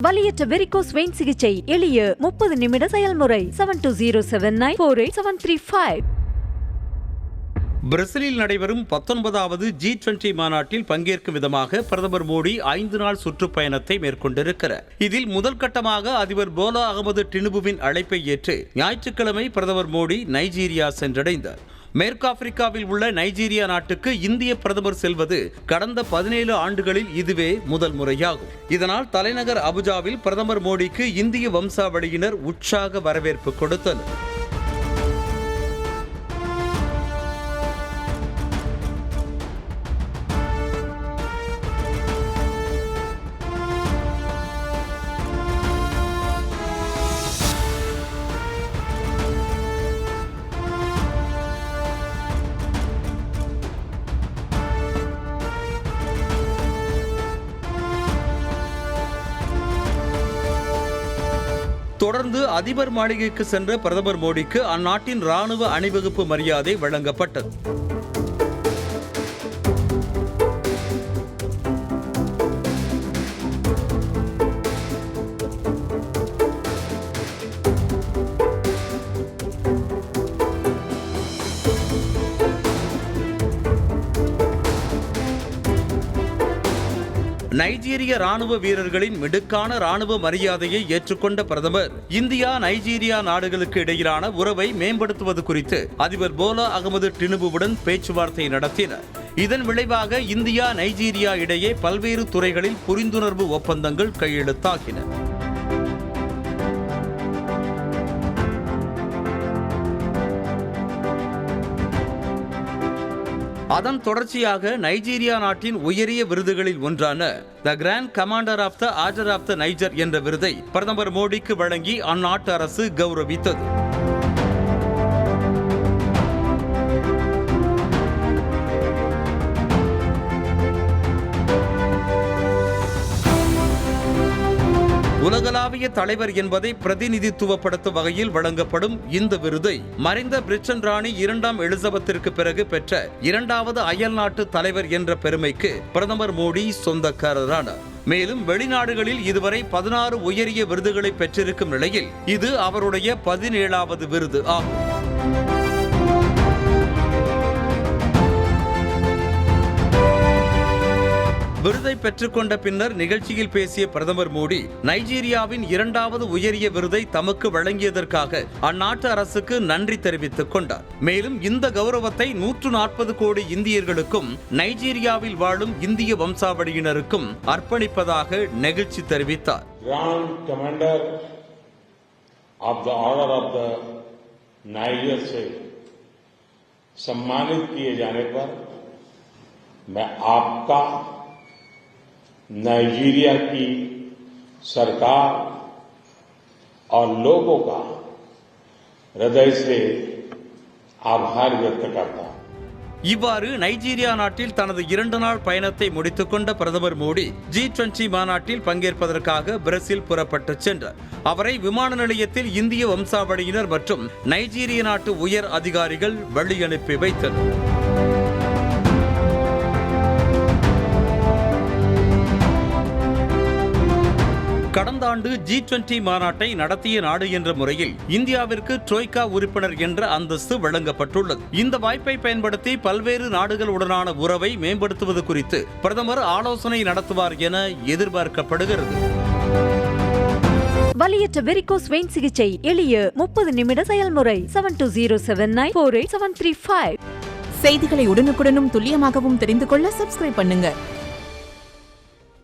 வலியற்ற varicose vein சிகிச்சை எளிய 30 நிமிட செயல்முறை 7207948735. பிரேசிலில் நடைபெறும் 19வது G20 மாநாட்டில் பங்கேற்கும் விதமாக பிரதமர் மோடி 5 நாள் சுற்றுப்பயணத்தை மேற்கொண்டிருக்கிறார். இதில் முதல் கட்டமாக அதிபர் போலா அகமது டினுபுவின் அழைப்பை ஏற்று ஞாயிற்றுக்கிழமை பிரதமர் மோடி நைஜீரியா சென்றடைந்தார். மேற்கு ஆப்பிரிக்காவில் உள்ள நைஜீரியா நாட்டுக்கு இந்திய பிரதமர் செல்வது கடந்த 17 ஆண்டுகளில் இதுவே முதல் முறையாகும். இதனால் தலைநகர் அபுஜாவில் பிரதமர் மோடிக்கு இந்திய வம்சாவளியினர் உற்சாக வரவேற்பு கொடுத்தனர். தொடர்ந்து அதிபர் மாளிகைக்கு சென்ற பிரதமர் மோடிக்கு அந்நாட்டின் ராணுவ அணிவகுப்பு மரியாதை வழங்கப்பட்டது. நைஜீரிய ராணுவ வீரர்களின் மிடுக்கான ராணுவ மரியாதையை ஏற்றுக்கொண்ட பிரதமர் இந்தியா நைஜீரியா நாடுகளுக்கு இடையிலான உறவை மேம்படுத்துவது குறித்து அதிபர் போலா அகமது டினுபுவுடன் பேச்சுவார்த்தை நடத்தினார். இதன் விளைவாக இந்தியா நைஜீரியா இடையே பல்வேறு துறைகளில் புரிந்துணர்வு ஒப்பந்தங்கள் கையெழுத்தாகின. அதன் தொடர்ச்சியாக நைஜீரியா நாட்டின் உயரிய விருதுகளில் ஒன்றான the grand commander of the order of the Niger என்ற விருதை பிரதமர் மோடிக்கு வழங்கி அந்நாட்டு அரசு கௌரவித்தது. உலகளாவிய தலைவர் என்பதை பிரதிநிதித்துவப்படுத்தும் வகையில் வழங்கப்படும் இந்த விருதை மறைந்த பிரிட்டன் ராணி 2ஆம் எலிசபெத்திற்கு பிறகு பெற்ற 2வது அயல் நாட்டு தலைவர் என்ற பெருமைக்கு பிரதமர் மோடி சொந்தக்காரரானார். மேலும் வெளிநாடுகளில் இதுவரை 16 உயரிய விருதுகளை பெற்றிருக்கும் நிலையில் இது அவருடைய 17வது விருது ஆகும். விருதை பெற்றுக்கொண்ட பின்னர் நிகழ்ச்சியில் பேசிய பிரதமர் மோடி நைஜீரியாவின் 2வது உயரிய விருதை தமக்கு வழங்கியதற்காக அந்நாட்டு அரசுக்கு நன்றி தெரிவித்துக் கொண்டார். மேலும் இந்த கௌரவத்தை 140 கோடி இந்தியர்களுக்கும் நைஜீரியாவில் வாழும் இந்திய வம்சாவளியினருக்கும் அர்ப்பணிப்பதாக நெகிழ்ச்சி தெரிவித்தார். नाइजीरिया की सरकार और लोगों का हृदय से आभार व्यक्त करता हूं. இவ்வாறு நைஜீரியா நாட்டில் தனது 2 நாள் பயணத்தை முடித்துக் கொண்ட பிரதமர் மோடி G20 மாநாட்டில் பங்கேற்பதற்காக பிரேசில் புறப்பட்டு சென்றார். அவரை விமான நிலையத்தில் இந்திய வம்சாவளியினர் மற்றும் நைஜீரிய நாட்டு உயர் அதிகாரிகள் வழி அனுப்பி வைத்தனர். கடந்த ஆண்டு G20 மாநாட்டை நடத்திய நாடு என்ற முறையில் இந்தியாவிற்கு ட்ரோய்கா உறுப்பினர் என்ற அந்தஸ்து வழங்கப்பட்டுள்ளது. இந்த வாய்ப்பை பயன்படுத்தி பல்வேறு நாடுகளுடனான உறவை மேம்படுத்துவது குறித்து பிரதமர் ஆலோசனை நடத்துவார் என எதிர்பார்க்கப்படுகிறது. வலியற்ற வெரிகோஸ் வெயின் சிகிச்சை எளிய 30 நிமிட செயல்முறை 7207948735. செய்திகளை உடனுக்குடனும் துல்லியமாகவும் தெரிந்து கொள்ள சப்ஸ்கிரைப் பண்ணுங்க.